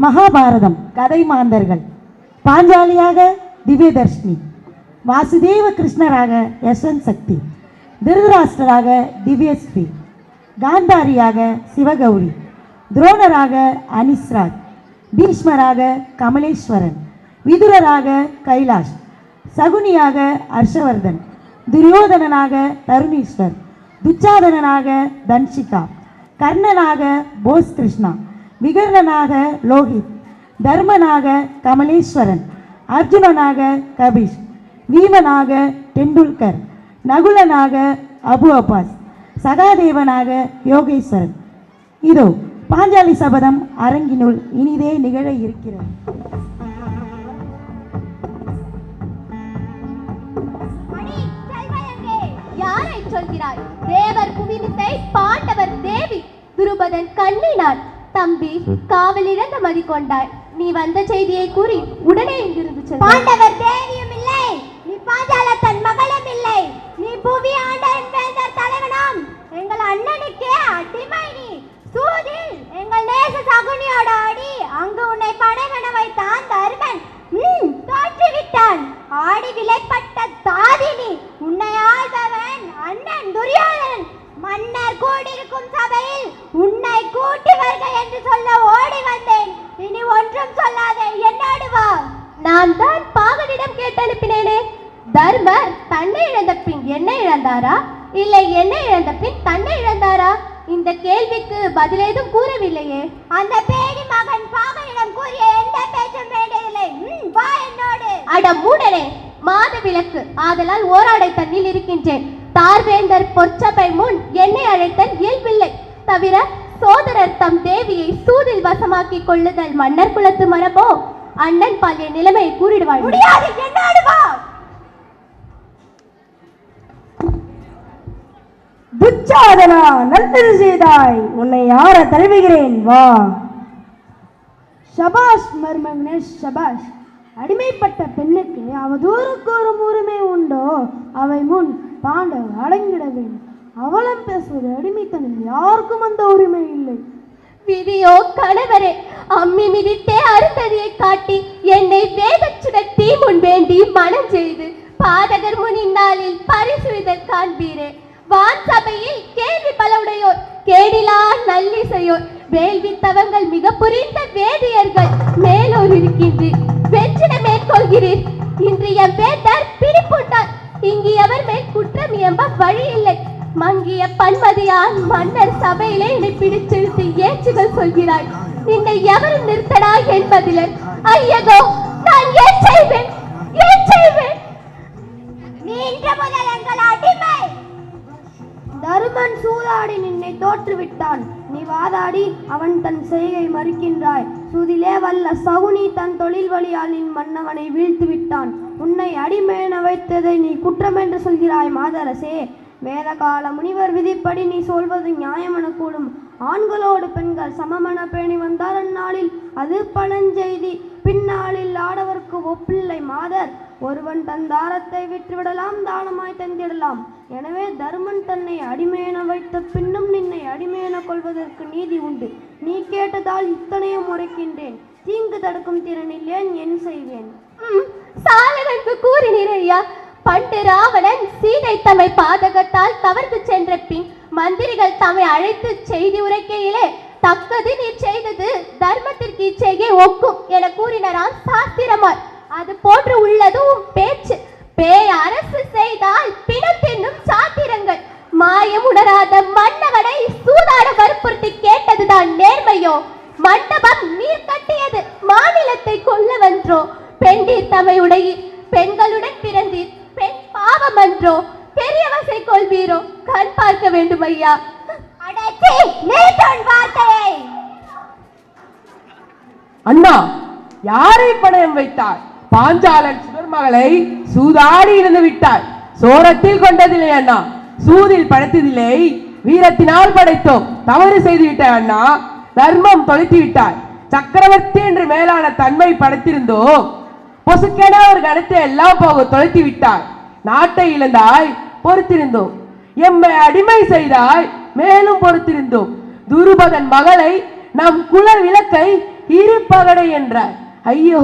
மகாபாரதம் கதை மாந்தர்கள். பாஞ்சாலியாக திவ்யதர்ஷினி, வாசுதேவ கிருஷ்ணராக யஸ்வந்த் சக்தி, திருதராஷ்டிரராக திவ்யஸ்ரீ, காந்தாரியாக சிவகௌரி, துரோணராக அனிஸ்ராஜ், பீஷ்மராக கமலேஸ்வரன், விதுரராக கைலாஷ், சகுனியாக ஹர்ஷவர்தன், துரியோதனனாக தருணீஸ்வர், துச்சாதனனாக தன்ஷிகா, கர்ணனாக போஸ் கிருஷ்ணா, விகர்ணனாக லோகித், தர்மனாக கமலேஸ்வரன், அர்ஜுனனாக கபிஷ், வீமனாக டெண்டுல்கர், நகுலனாக அபு அப்பாஸ், சகாதேவனாக யோகேஸ்வரன். இதோ பாஞ்சாலி சபதம் அரங்கினுள் இனிதே நிகழ இருக்கிறது. யாரை சொல்கிறாய்? தேவர் புவிமிசை, பாண்டவர் தேவி. துருபதன் கண்ணினான். தம்பி, காவலிழந்த மதி கொண்டாய். நீ வந்த செய்தியை கூறி உடனே இங்கிருந்து செல். பாண்டவர் தேவியும் இல்லை, நீ பாஞ்சால தன் மகளும் இல்லை. நீ புவி ஆண்டன் வேந்தர் தலைவனாம் எங்கள் அண்ணனுக்கே அடிமை. நீ சூதில் எங்கள் நேச சகுனியோட ஆடி அங்கு உன்னை படைவன வைத்தான் தருமன். தோற்றுவிட்டான். ஆடி விலைப்பட்ட தாதினி. உன்னை ஆள்பவன் அண்ணன் துரியோதனன். மன்னர் கூடியிருக்கும் சபையில் உன்னை கூட்டி வருக என்று சொல்ல ஓடி வந்தேன். இனி ஒன்றும் சொல்லாதே, என்னோடு வா. நான் தான் பாகனிடம் கேட்டு அனுப்பினேனே. தர்மர் தன்னை இழந்த பின் என்னை இழந்தாரா, இல்லை என்னை இழந்த பின் தன்னை இழந்தாரா? இந்த கேள்விக்கு பதிலேதும் கூறவில்லையே. அந்த பேடி மகன் பாகனிடம் கூறிய எந்த பேச்சும் வேண்டியதில்லை. வா என்னோடு. அட மூடனே, மாத விளக்கு ஆதலால் ஓராடை தண்ணில் இருக்கின்றேன். தார்வேந்தர் பொற்சபை முன் என்னை அழைத்தல் இயல்பில்லை. தவிர சோதரர் தம் தேவியை சூதில் வசமாக்கி கொள்ளுதல் மன்னர் குலத்து மரபோ? அண்ணன் பாலிய நிலைமையை கூறிடுவாள். முடியாது, என்னோடு வா. துச்சாதனா, நல்லது செய்தாய். உன்னை யார தழுவுகிறேன், வா. ஷபாஷ் மருமகனே, ஷபாஷ். அடிமைப்பட்ட பெண்ணுக்கு அவதூறு கூறும் உரிமை உண்டோ? அவை முன் பாண்டவர் அடங்கிட வேண்டும். அவலம் பேசுவது அடிமைத்தனம். யாருக்கும் அந்த உரிமை இல்லை. விதியோ கணவரே, அம்மி மிதித்தே அருந்ததியை காட்டி என்னை வேகச்சுட தீ முன் வேண்டி மனம் செய்து பாதகர் முன் இந்நாளில் பரிசுதல் காண்பீரே. வான் சபையில் கேள்வி பல உடையோர், கேடிலா நல்லிசையோர், வேள்வி தவங்கள் மிக புரிந்த வேதியர்கள் மேலோர் இருக்கின்றீர். வெற்றிட மேற்கொள்கிறீர். இன்று என் வேந்தர் பிடிப்புண்டார். இங்கு எவர் மேல் குற்றம் எம்ப வழி இல்லை. மங்கிய பன்மதியான் மன்னர் சபையிலே என்னை பிடிச்செழுத்து ஏச்சுகள் சொல்கிறாய். என்னை எவரும் நிறுத்தடா என்பதில் ஐயகோ, நான் ஏன் செய்வேன், ஏன் செய்வேன்? நீ இன்று முதல் எங்கள் அடிமை. தருமன் சூதாடி நின்னை தோற்றுவிட்டான். நீ வாதாடி அவன் தன் செய்கை மறுக்கின்றாய். சூதிலே வல்ல சகுனி தன் தொழில் வழியால் நின் மன்னவனை வீழ்த்து விட்டான். உன்னை அடிமையென வைத்ததை நீ குற்றம் என்று சொல்கிறாய் மாதரசே. வேதகால முனிவர் விதிப்படி நீ சொல்வது நியாயமென கூடும். ஆண்களோடு பெண்கள் சமமென பேணி வந்தார் அந்நாளில் அது பழஞ்செய்தி. பின்னாளில் ஆடவர்க்கு ஒப்பில்லை மாதர். ஒருவன் தன் தாரத்தை விட்டுவிடலாம், தானமாய் தந்திடலாம். எனவே தருமன் தன்னை அடிமையென வைத்த பின்னும் நின்னை அடிமையென கொள்வதற்கு நீதி உண்டு. நீ கேட்டதால் இத்தனையும் முறைக்கின்றேன். தீங்கு தடுக்கும் திறனில் என் செய்வேன். சாலனுக்கு கூறினீர் ஐயா. பண்டு ராவணன் சீதை தம்மை பாதகத்தால் கவர்ந்து சென்ற பின் மந்திரிகள் தம்மை அழைத்து செய்தி உரைக்கையிலே, தக்கது நீர் செய்தது தர்மத்திற்கு இச்செய்கை ஒக்கும் என கூறினாராம் சாஸ்திரமார். அது போன்று உள்ளதும் பேச்சு. பேய் அரசு செய்தால் பிணம் தின்னும் சாத்திரங்கள். மாயம் உணராத மன்னவனை சூதாட வற்புறுத்தி கேட்டதுதான் நேர்மையோ? மண்டபம் நீர் கட்டியது மாநிலத்தை கொல்ல வென்றோ? பெண்டீர் தம்மை உடையீர், பெண்களுடன் பிறந்தீர், பெண் பாவம் அன்றோ? பெரியவசை கொள்வீரோ? கண் பார்க்க வேண்டும் ஐயா. அடச்சி, நிறுத்தன் வார்த்தையை. அண்ணா, யாரை பணயம் வைத்தாய்? பாஞ்சாலன் சுடர்மகளை சூதாடி இழந்து விட்டாய். சோரத்தில் கொண்டதில்லை அண்ணா, சூதில் படைத்ததில்லை, வீரத்தினால் படைத்தோம். தவறு செய்து விட்டாய் அண்ணா. தர்மம் தொலைத்து விட்டாய். சக்கரவர்த்தி என்று மேலான தன்மை படைத்திருந்தோம். பொசுக்கென ஒரு கணத்தை எல்லாம் போக தொலைத்து விட்டாய். நாட்டை இழந்தாய், பொறுத்திருந்தோம். எம்மை அடிமை செய்தாய், மேலும் பொறுத்திருந்தோம். துருபதன் மகளை, நம் குல விளக்கை இரு பகடை என்றார். ஐயோ,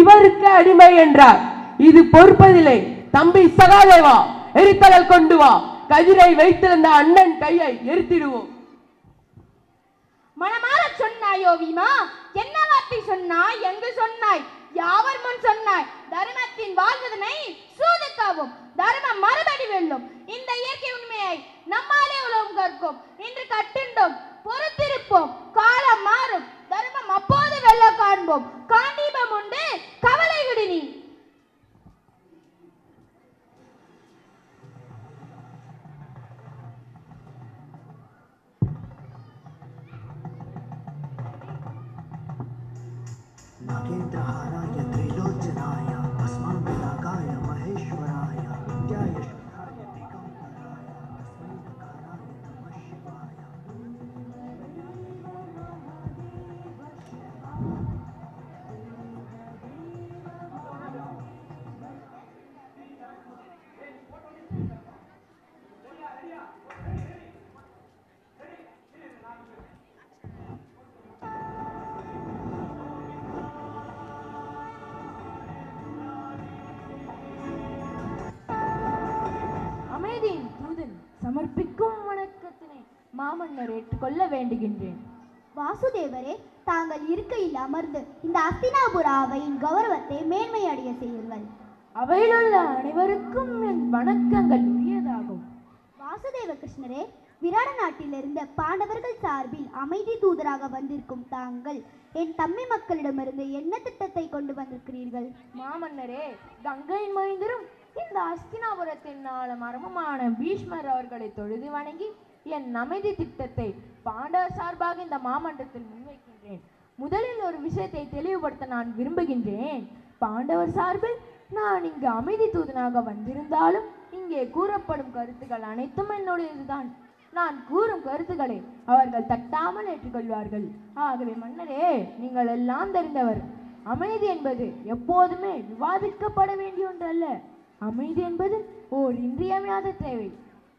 இவருக்கு அடிமை என்றார். இது பொறுப்பதில்லை. தம்பி சகாதேவா, எரித்தலல் கொண்டு வா. கதிரை வைத்திருந்த அண்ணன் கையை எரித்திடுவோம். மனமாற சொன்னாயோ வீமா? என்ன வார்த்தை சொன்னாய்? எங்கு சொன்னாய்? யாவர் முன் சொன்னாய்? தர்மத்தின் வாழ்வதனை சூதுக்காவும் தர்மம் மறுபடி வெல்லும். இந்த இயற்கை உண்மையை நம்மாலே உலகம் கற்கும். இன்று கட்டுண்டோம், பொறுத்திருப்போம். காலம் மாறும், தர்மம் அப்போது வெல்ல காண்போம். காண்டீபம் உண்டு, கவலை விடு நீ. नागेन्द्रहाराय त्रिलोचनाय भस्माङ्गरागाय महेश्वराय विद्याय शुद्धाय दिगम्बराय तस्मै नकाराय नमः शिवाय. சமர்ப்பிக்கும் வணக்கத்தினை மாமன்னர் ஏற்றுக்கொள்ள வேண்டுகின்றேன். வாசுதேவரே, தாங்கள் இருக்கையில் அமர்ந்து இந்த அஸ்தினாபுர அவையின் கௌரவத்தை மேன்மை அடைய செய்யுங்கள். அவையிலுள்ள அனைவருக்கும் என் வணக்கங்கள் உரியதாகும். வாசுதேவ கிருஷ்ணரே, விராட நாட்டிலிருந்து பாண்டவர்கள் சார்பில் அமைதி தூதராக வந்திருக்கும் தாங்கள் என் தம்பி மக்களிடமிருந்து என்ன திட்டத்தை கொண்டு வந்திருக்கிறீர்கள்? மாமன்னரே, கங்கை மைந்தரும் இந்த அஸ்தினாபுரத்தின் மர்மமான பீஷ்மர் அவர்களை தொழுது வணங்கி என் அமைதி திட்டத்தை பாண்டவர் சார்பாக இந்த மாமன்றத்தில் முன்வைக்கின்றேன். முதலில் ஒரு விஷயத்தை தெளிவுபடுத்த நான் விரும்புகின்றேன். பாண்டவர் சார்பில் நான் இங்கு அமைதி தூதனாக வந்திருந்தாலும் இங்கே கூறப்படும் கருத்துக்கள் அனைத்தும் என்னுடையதுதான். நான் கூறும் கருத்துக்களை அவர்கள் தட்டாமல் ஏற்றுக்கொள்வார்கள். ஆகவே மன்னரே, நீங்கள் எல்லாம் தெரிந்தவர். அமைதி என்பது எப்போதுமே விவாதிக்கப்பட வேண்டிய ஒன்றல்ல. அமைதி என்பது ஓர் இன்றியமையாத தேவை.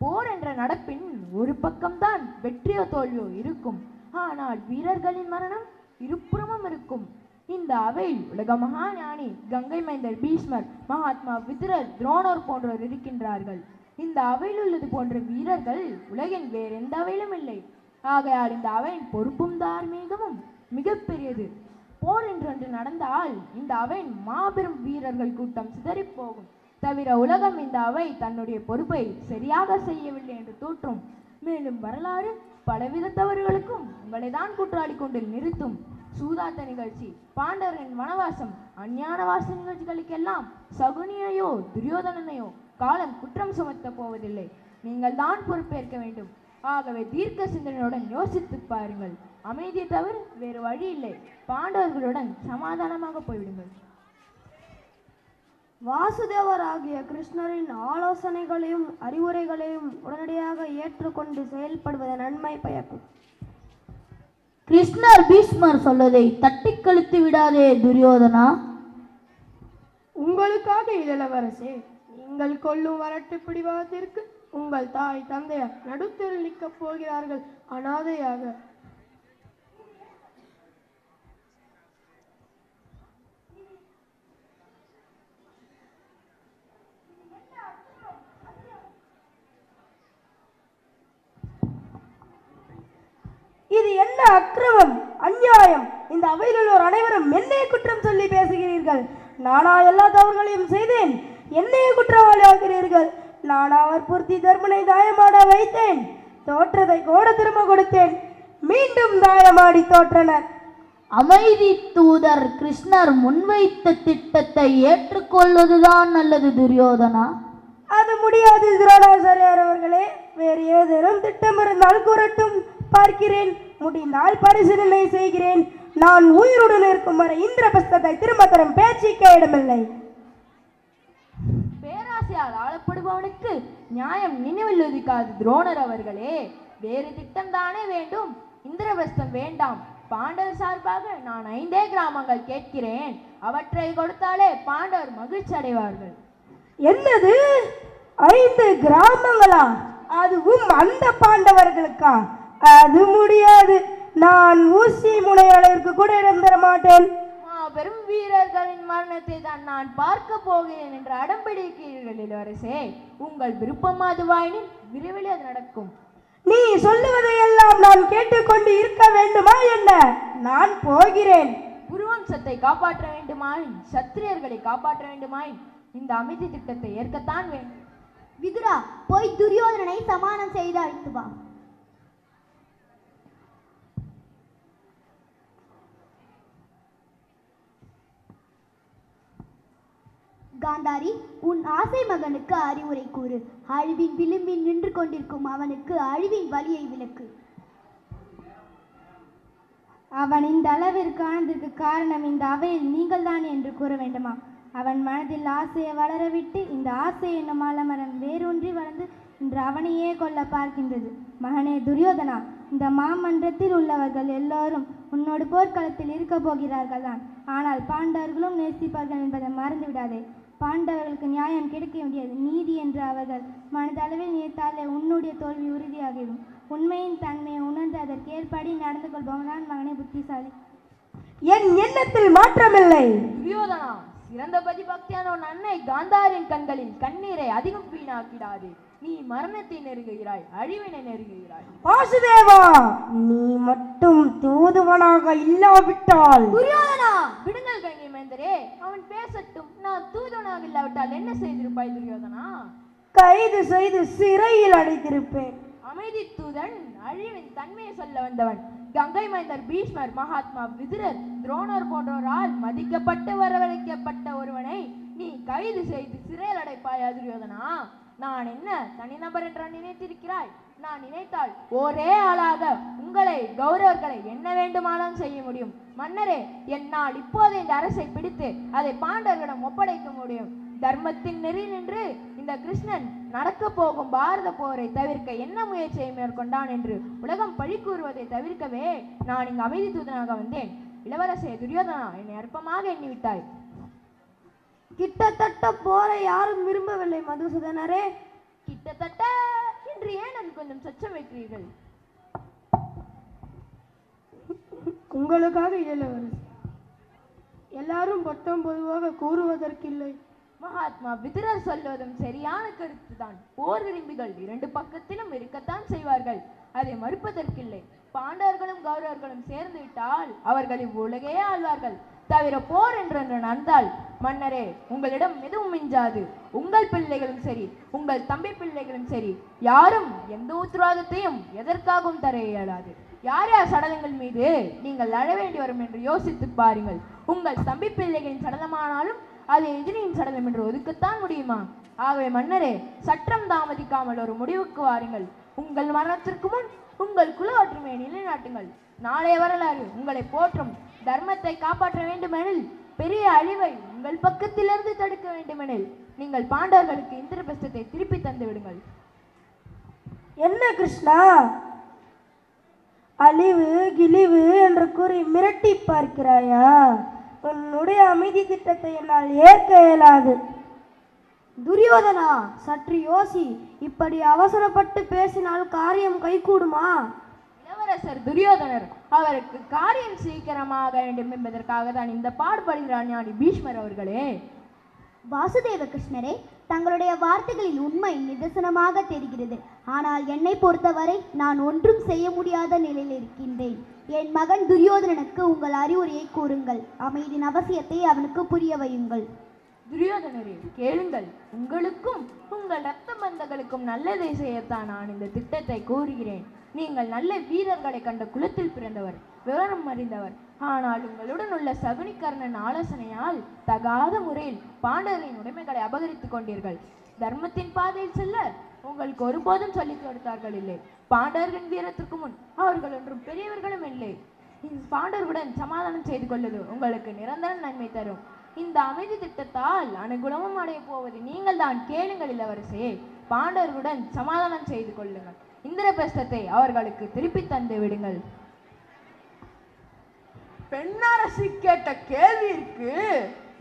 போர் என்ற நடப்பின் ஒரு பக்கம்தான் வெற்றியோ தோல்வியோ இருக்கும். ஆனால் வீரர்களின் மரணம் இருபுறமும் இருக்கும். இந்த அவையில் உலக மகா ஞானி கங்கை மைந்தர் பீஷ்மர், மகாத்மா விதுரர், துரோணர் போன்றோர் இருக்கின்றார்கள். இந்த அவையில் உள்ளது போன்ற வீரர்கள் உலகின் வேற எந்த அவையிலும் இல்லை. ஆகையால் இந்த அவையின் பொறுப்பும் தார்மீகமும் மிகப்பெரியது. போர் என்றொன்று நடந்தால் இந்த அவையின் மாபெரும் வீரர்கள் கூட்டம் சிதறி போகும். தவிர உலகம் இந்த அவை தன்னுடைய பொறுப்பை சரியாக செய்யவில்லை என்று தோற்றும். மேலும் வரலாறு பலவித தவறுகளுக்கும் உங்களை தான் குற்றாளி கொண்டு நிறுத்தும். சூதாட்ட நிகழ்ச்சி, பாண்டவரின் வனவாசம், அஞ்ஞானவாச நிகழ்ச்சிகளுக்கெல்லாம் சகுனியையோ துரியோதனனையோ காலம் குற்றம் சுமத்த போவதில்லை. நீங்கள் தான் பொறுப்பேற்க வேண்டும். ஆகவே தீர்க்க சிந்தனையுடன் யோசித்து பாருங்கள். அமைதியை தவிர வேறு வழி இல்லை. பாண்டவர்களுடன் சமாதானமாக போய்விடுங்கள். வாசுதேவராகிய கிருஷ்ணரின் ஆலோசனைகளையும் அறிவுரைகளையும் உடனடியாக ஏற்றுக்கொண்டு செயல்படுவது நன்மை பயக்கும். கிருஷ்ணர் பீஷ்மர் சொல்வதை தட்டி கழித்து விடாதே துரியோதனா. உங்களுக்காக இளவரசே, நீங்கள் கொல்லும் வரட்டு பிடிவாதத்திற்கு உங்கள் தாய் தந்தையார் நடுத்தெருள் நிற்கப் போகிறார்கள் அனாதையாக. இது என்ன அக்கிரமம், அநியாயம்! இந்த அவையில் உள்ளோர் அனைவரும் என்னையே குற்றம் சொல்லி பேசுகிறீர்கள். நானா எல்லா தவறுகளையும் செய்தேன்? என்னையே குற்றவாளி ஆகிறீர்கள். நானா வற்புறுத்தி தர்மனை தாயமாட வைத்தேன். தோற்றதை கோட திரும்ப கொடுத்தேன். மீண்டும் தாயமாடி தோற்றனர். அமைதி தூதர் கிருஷ்ணர் முன்வைத்த திட்டத்தை ஏற்றுக்கொள்வதுதான் நல்லது துரியோதனா. அது முடியாது துரோணாச்சாரியார் அவர்களே. வேறு ஏதேனும் திட்டம் இருந்தால் கூறட்டும், பார்க்கிறேன். முடிந்தால் பரிசீலனை செய்கிறேன். நான் உயிருடன் இருக்கும் வரை இந்திரபஸ்தத்தை திரும்ப தரும் பேச்சுக்கே இடமில்லை. பேராசையால் ஆளப்படுபவனுக்கு நியாயம் நினைவில் உதிக்காது துரோணர் அவர்களே. வேறு திட்டம் தானே வேண்டும். இந்திரபஸ்தம் வேண்டாம். பாண்டவர் சார்பாக நான் 5 கிராமங்கள் கேட்கிறேன். அவற்றை கொடுத்தாலே பாண்டவர் மகிழ்ச்சி அடைவார்கள். என்னது, 5 கிராமங்களா? அதுவும் அந்த பாண்டவர்களுக்கா? அது முடியாது. நான் ஊசி முனை அளவிற்கு கூட இடம் தர மாட்டேன். மாபெரும் வீரர்களின் மரணத்தை தான் நான் பார்க்க போகிறேன் என்று அடம்பிடிக்கிறீர்கள் இளவரசே. உங்கள் விருப்பம் அதுவாயினில் விரைவில் அது நடக்கும். நீ சொல்லுவதையெல்லாம் நான் கேட்டுக்கொண்டு இருக்க வேண்டுமா என்ன? நான் போகிறேன். குருவம்சத்தை காப்பாற்ற வேண்டுமாய், சத்திரியர்களை காப்பாற்ற வேண்டுமாய் இந்த அமைதி திட்டத்தை ஏற்கத்தான் வேண்டும். விதுரா, போய் துரியோதனனை சமாதானம் செய்து அழைத்து வா. காந்தாரி, உன் ஆசை மகனுக்கு அறிவுரை கூறு. அழிவின் விளிம்பில் நின்று கொண்டிருக்கும் அவனுக்கு அழிவின் வழியை விளக்கு. அவன் இந்த அளவிற்கு ஆனதற்கு காரணம் இந்த அவையில் நீங்கள் தான் என்று கூற வேண்டுமா? அவன் மனதில் ஆசையை வளரவிட்டு இந்த ஆசை என்னும் ஆலமரம் வேரூன்றி வளர்ந்து இன்று அவனையே கொல்ல பார்க்கின்றது. மகனே துரியோதனா, இந்த மாமன்றத்தில் உள்ளவர்கள் எல்லோரும் உன்னோடு போர்க்களத்தில் இருக்க போகிறார்கள் தான். ஆனால் பாண்டவர்களும் நேசிப்பார்கள் என்பதை மறந்து விடாதே. பாண்டவர்களுக்கு நியாயம் கிடைக்க வேண்டியது நீதி என்று அவர்கள் மனதளவில் நினைத்தாலே உன்னுடைய தோல்வி உறுதியாகிடும். உண்மையின் தன்மையை உணர்ந்து அதற்கு ஏற்படி நடந்து கொள்பவன்தான் மகனே புத்திசாலி. என் எண்ணத்தில் மாற்றமில்லை. துரியோதனா, சிறந்த பதிபக்தியான உன் அன்னை காந்தாரின் கண்களில் கண்ணீரை அதிகம் வீணாக்கிடாது. நீ மரணத்தை நெருங்குகிறாய், அழிவினை நெருங்குகிறாய். வாசுதேவா, நீ மட்டும் தூதுவனாக இல்லாவிட்டால். துரியோதனா, விடுங்கள் கங்கை மைந்தரே, அவன் பேசட்டும். நான் தூதுவனாக இல்லாவிட்டால் என்ன செய்திருப்பாய் துரியோதனா? கைது செய்து சிறையில் அடைத்திருப்பேன். அமைதி தூதன் அழிவின் தன்மையை சொல்ல வந்தவன். கங்கை மைந்தர் பீஷ்மர், மகாத்மா விதுரர், துரோணர் போன்றோரால் மதிக்கப்பட்டு வரவழைக்கப்பட்ட ஒருவனை நீ கைது செய்து சிறையில் அடைப்பாயா துரியோதனா? நான் என்ன தனிநபர் என்று நினைத்திருக்கிறாய்? நான் நினைத்தால் ஒரே ஆளாக உங்களை, கௌரவர்களை என்ன வேண்டுமானாலும் செய்ய முடியும். மன்னரே, என்னால் இப்போது இந்த அரசை பிடித்து அதை பாண்டவர்களிடம் ஒப்படைக்க முடியும். தர்மத்தின் நெறி நின்று இந்த கிருஷ்ணன் நடக்க போகும் பாரத போரை தவிர்க்க என்ன முயற்சியை மேற்கொண்டான் என்று உலகம் பழி கூறுவதை தவிர்க்கவே நான் இங்கு அமைதி தூதனாக வந்தேன். இளவரசே துரியோதனா, என்னை அற்பமாக எண்ணிவிட்டாய். கிட்டத்தட்ட போரை யாரும் விரும்பவில்லை மதுசூதனரே. கிட்டத்தட்ட என்று ஏன் அது கொஞ்சம் சச்சம் வைக்கிறீர்கள்? உங்களுக்காக இளவரசி, எல்லாரும் பட்டம் பொதுவாக கூறுவதற்கில்லை. மகாத்மா விதுரர் சொல்வதும் சரியான கருத்து தான். போர் விரும்பிகள் இரண்டு பக்கத்திலும் இருக்கத்தான் செய்வார்கள், அதை மறுப்பதற்கில்லை. பாண்டவர்களும் கௌரவர்களும் சேர்ந்து விட்டால் அவர்கள் இவ்வுலகே ஆழ்வார்கள். தவிர போர் என்று நடந்தால் மன்னரே, உங்களிடம் எதுவும் மிஞ்சாது. உங்கள் பிள்ளைகளும் சரி, உங்கள் தம்பி பிள்ளைகளும் சரி, யாரும் எந்த உத்தரவாதத்தையும் எதற்காகவும் தர இயலாது. யார் யார் சடலங்கள் மீது நீங்கள் அழ வேண்டி வரும் என்று யோசித்து பாருங்கள். உங்கள் தம்பி பிள்ளைகளின் சடலமானாலும் அது எதிரியின் சடலம் என்று ஒதுக்கத்தான் முடியுமா? ஆகவே மன்னரே, சற்றம் தாமதிக்காமல் ஒரு முடிவுக்கு வாருங்கள். உங்கள் மரணத்திற்கு முன் உங்கள் குல ஒற்றுமையை நிலைநாட்டுங்கள். நாளைய வரலாறு உங்களை போற்றும். தர்மத்தை காப்பாற்ற வேண்டுமெனில், பெரிய அழிவை உங்கள் பக்கத்திலிருந்து தடுக்க வேண்டுமெனில் நீங்கள் பாண்டவர்களுக்கு இந்திரபிரஸ்தத்தை திருப்பி தந்து விடுங்கள். என்ன கிருஷ்ணா, அழிவு கிழிவு என்று கூறி மிரட்டி பார்க்கிறாயா? உன்னுடைய அமைதி திட்டத்தை என்னால் ஏற்க இயலாது. துரியோதனா, சற்று யோசி. இப்படி அவசரப்பட்டு பேசினால் காரியம் கைகூடுமா? இளவரசர் துரியோதனர், அவருக்கு காரியம் சீக்கிரமாக வேண்டும் என்பதற்காக தான் இந்த பாடுபடுகிறார் ஞானி பீஷ்மர் அவர்களே. வாசுதேவ கிருஷ்ணரே, தங்களுடைய வார்த்தைகளில் உண்மை நிதர்சனமாக தெரிகிறது. ஆனால் என்னை பொறுத்தவரை நான் ஒன்றும் செய்ய முடியாத நிலையில் இருக்கின்றேன். என் மகன் துரியோதனனுக்கு உங்கள் அறிவுரையை கூறுங்கள். அமைதியின் அவசியத்தை அவனுக்கு புரிய வையுங்கள். துரியோதனரே, கேளுங்கள். உங்களுக்கும் உங்கள் ரத்த பந்தங்களுக்கும் நல்லதை செய்யத்தான் நான் இந்த திட்டத்தை கூறுகிறேன். நீங்கள் நல்ல வீரர்களை கண்ட குலத்தில் பிறந்தவர், விவரம் அறிந்தவர். ஆனால் உங்களுடன் உள்ள சகுனிகர்ணன் ஆலோசனையால் தகாத முறையில் பாண்டவரின் உடைமைகளை அபகரித்துக் கொண்டீர்கள். தர்மத்தின் பாதையில் செல்ல உங்களுக்கு ஒருபோதும் சொல்லிக் கொடுத்தார்கள் இல்லை. பாண்டவர்களின் வீரத்திற்கு முன் அவர்கள் ஒன்றும் பெரியவர்களும் இல்லை. பாண்டவர்களுடன் சமாதானம் செய்து கொள்வது உங்களுக்கு நிரந்தர நன்மை தரும். இந்த அமைதி திட்டத்தால் அனுகூலமும் அடைய போவது நீங்கள் தான். கேளுங்கள் இளவரசே, பாண்டவர்களுடன் சமாதானம் செய்து கொள்ளுங்கள். இந்திரபிரஸ்தத்தை அவர்களுக்கு திருப்பி தந்து விடுங்கள். பெண்ணரசி கேட்ட கேள்விக்கு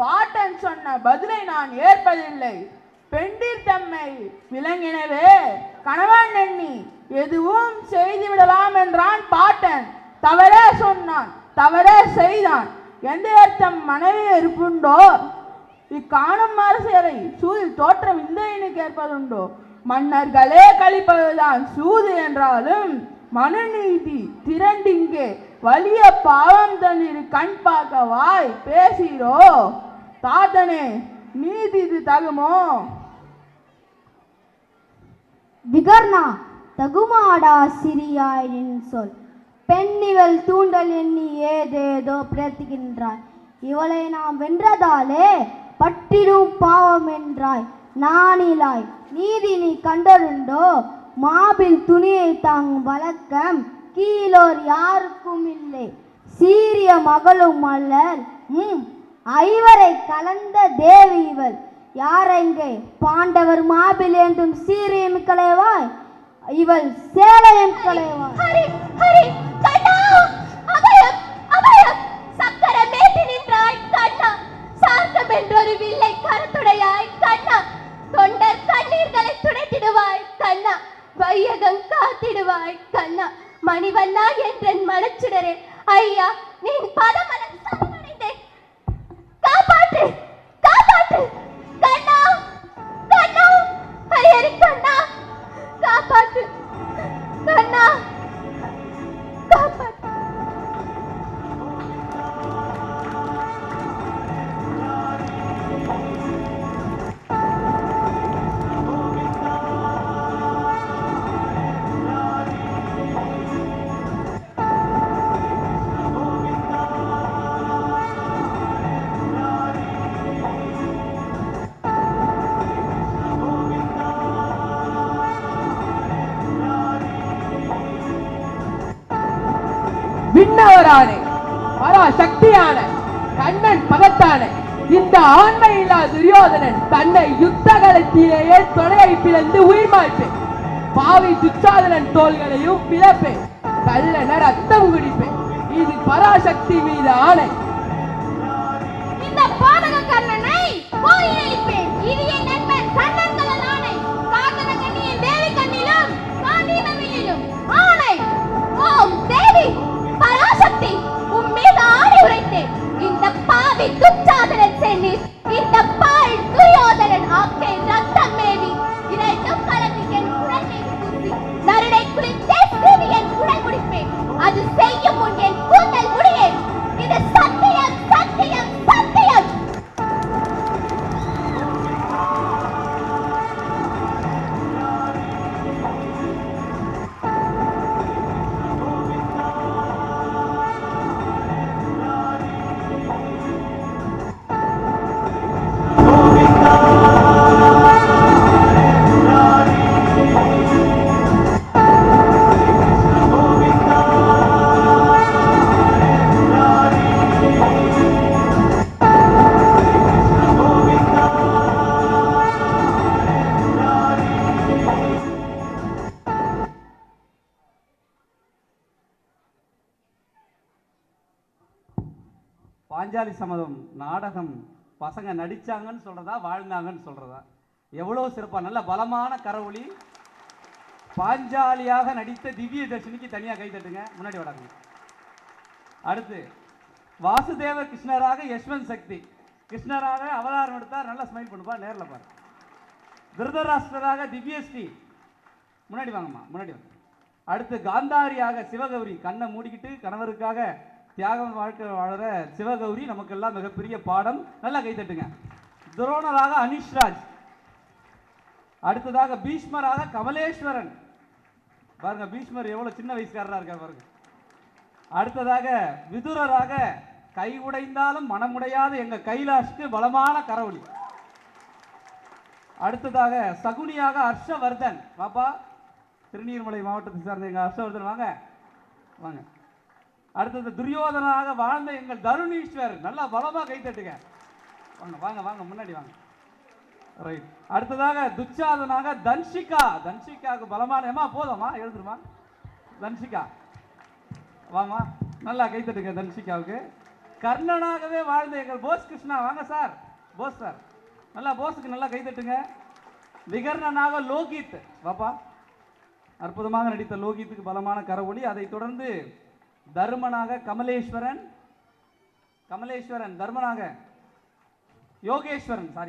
பாட்டன் சொன்ன பதிலை நான் ஏற்பதில்லை. பெண்டிர் தம்மை விலங்கினவே கணவன் எண்ணி எதுவும் செய்து விடலாம் என்றான் பாட்டன். தவறே சொன்னான், தவறே செய்தான். எந்த அர்த்தம் மனைவி இருப்புண்டோ? இக்காணும் அரசியலை சூதில் தோற்றம் இந்த கேட்பதுண்டோ? மன்னர்களே கழிப்பதுதான் சூது என்றாலும் மனுநீதி திரண்டிங்கே வலிய பாவம் தண்ணீர் கண் பார்க்க வாய் பேசிரோ? தாத்தனே, நீதி இது தகுமோ? விகர்ணா, தகுமாடா சிறியாயின் சொல். பெண்ணிவள் தூண்டல் எண்ணி ஏதேதோ பிரயத்திக்கின்றாய். இவளை நாம் வென்றதாலே பட்டிடும் பாவம் என்றாய். நானிலாய் நீதி நீ கண்டருண்டோ? மாபில் துணியை தாங்கும் வழக்கம் கீழோர் யாருக்கும் இல்லை. சீரிய மகளும் அல்லர், ஐவரை கலந்த தேவி இவள். யாரெங்கே பாண்டவர் மாபில் ஏந்தும் சீரியம் களைவாய், இவள் சேலையம் களைவாய். ஹரி ஹரி கண்ணா, அபயம் அபயம், சக்கர மேட்டி நின்றாய் கண்ணா. சார்க்கம் என்றொரு வில்லை கருத்துடையாய் கண்ணா. தொண்டர் கண்ணீர்களை துடைத்திடுவாய் கண்ணா. வையகம் காத்திடுவாய் கண்ணா. மணிவண்ணா என்றன் மனச்சுடரே, ஐயா நீ பதமலர் சரணடைந்தேன். காப்பாற்று காப்பாற்று கண்ணா, கண்ணா, ஹரி கண்ணா, காப்பாற்று கண்ணா, காப்பாற்று. விண்ணவரானே, பராசக்தியான கண்ணன் பதத்தான இந்த ஆண்மையில்லா துரியோதனன் தன்னை யுத்த களத்திலேயே தொடையை பிளந்து உயிர் மாய்ப்பேன். பாவி துச்சாதனன் தோள்களையும் பிளப்பேன். கள்ளன ரத்தம் குடிப்பேன். இது பராசக்தி மீது ஆணை. இந்த பாதக கர்ணனை கோயில் அளிப்பேன். இது என் நண்பன் கண்ணன்களன் ஆணை. காதல கண்ணியின் தேவி கண்ணிலும் காந்தீனவிலும் ஆணை. ஓம் தேவி பராசக்தி, உன் மீது ஆணை உரைத்தேன். இந்த பாவி துச்சாதனன் சென்னி, இந்த பால் துரியோதனன் ஆக்கை ரத்தம் மேவி, இரண்டும் கலந்து என் குடல் மீது பூசி நருடை குளித்தே சிவி என் குடல் முடிப்பேன். அது செய்யும் முன் என் கூந்தல் முடியேன். இது சத்தியம் சத்தியம் சத்தியம். பாஞ்சாலி சபதம் நாடகம் பசங்க நடிச்சாங்கன்னு சொல்றதா வாழ்ந்தாங்கன்னு சொல்றதா? எவ்வளவு சிறப்பா நல்ல பலமான கரவொலி. பாஞ்சாலியாக நடித்த திவ்ய தர்ஷினிக்கு தனியா கை தட்டுங்க, முன்னாடி வராங்க. அடுத்து வாசுதேவ கிருஷ்ணராக யஷ்வந்த் சக்தி, கிருஷ்ணராக அவதாரம் எடுத்தார். நல்லா ஸ்மைல் பண்ணுப்பா, நேர்ல பாரு. திருதராஷ்டிரராக திவ்யஸ்ரீ, முன்னாடி வாங்கம்மா, முன்னாடி வாங்க. அடுத்து காந்தாரியாக சிவகௌரி, கண்ணை மூடிக்கிட்டு கணவருக்காக தியாகம் வாழ்க்கை வாழற சிவகௌரி நமக்கெல்லாம் மிகப்பெரிய பாடம். நல்லா கை தட்டுங்க. துரோணராக அனிஷ்ராஜ். அடுத்ததாக பீஷ்மராக கமலேஸ்வரன், பாருங்க பீஷ்மர் எவ்வளவு சின்ன வயசுக்காரரா இருக்கார் பாருங்க. அடுத்ததாக விதுரராக கை உடைந்தாலும் மனமுடையாத எங்க கைலாஷ்க்கு பலமான கரவொலி. அடுத்ததாக சகுனியாக ஹர்ஷவர்தன், பாப்பா திருநீர்மலை மாவட்டத்தை சார்ந்த எங்க ஹர்ஷவர்தன் வாங்க வாங்க. அடுத்தது துரியோதனாக வாழ்ந்த எங்கள் தருணீஸ்வர், நல்லா பலமா கை தட்டுங்க. வாங்க வாங்க வாங்க, முன்னாடி வாங்க. ரைட். அடுத்ததாக துச்சாதனாக தன்ஷிகா, தன்ஷிகாவுக்கு பலமான ஏமா போதுமா எழுதுருமா தன்ஷிகா, வாமா நல்லா கை தட்டுங்க தன்ஷிகாவுக்கு. கர்ணனாகவே வாழ்ந்த எங்கள் போஸ் கிருஷ்ணா, வாங்க சார், போஸ் சார், நல்லா போஸுக்கு நல்லா கை தட்டுங்க. விகர்ணனாக லோகித், வாப்பா அற்புதமாக நடித்த லோகித்துக்கு பலமான கரவொலி. அதை தொடர்ந்து தர்மனாக கமலேஸ்வரன், தர்மனாக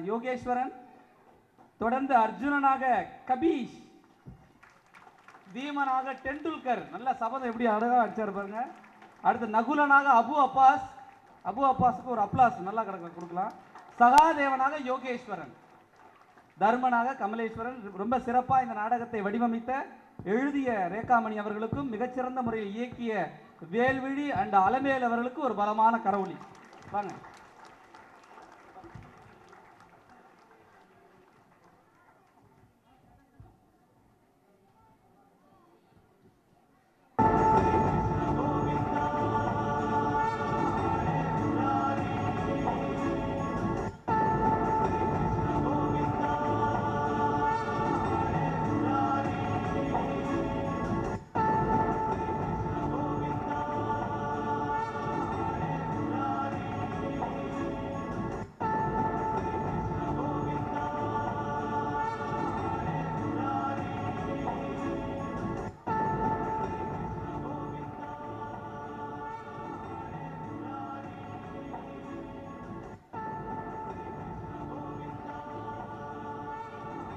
யோகேஸ்வரன். தொடர்ந்து அர்ஜுனனாக கபீஷ், தீமனாக டெண்டுல்கர். நல்ல சபதம் எப்படி அழகா அடிச்சாரு பாருங்க. அடுத்து நகுலனாக அபு அப்பாஸுக்கு ஒரு அப்ளாஸ் நல்லா கொடுக்கலாம். சகாதேவனாக யோகேஸ்வரன், தர்மனாக கமலேஸ்வரன். ரொம்ப சிறப்பா இந்த நாடகத்தை வடிவமைத்த எழுதிய ரேகாமணி அவர்களுக்கும் மிகச்சிறந்த முறையில் இயக்கிய வேல்விழி அண்ட் அலமேல் அவர்களுக்கு ஒரு பலமான கரவொலி. வாங்க.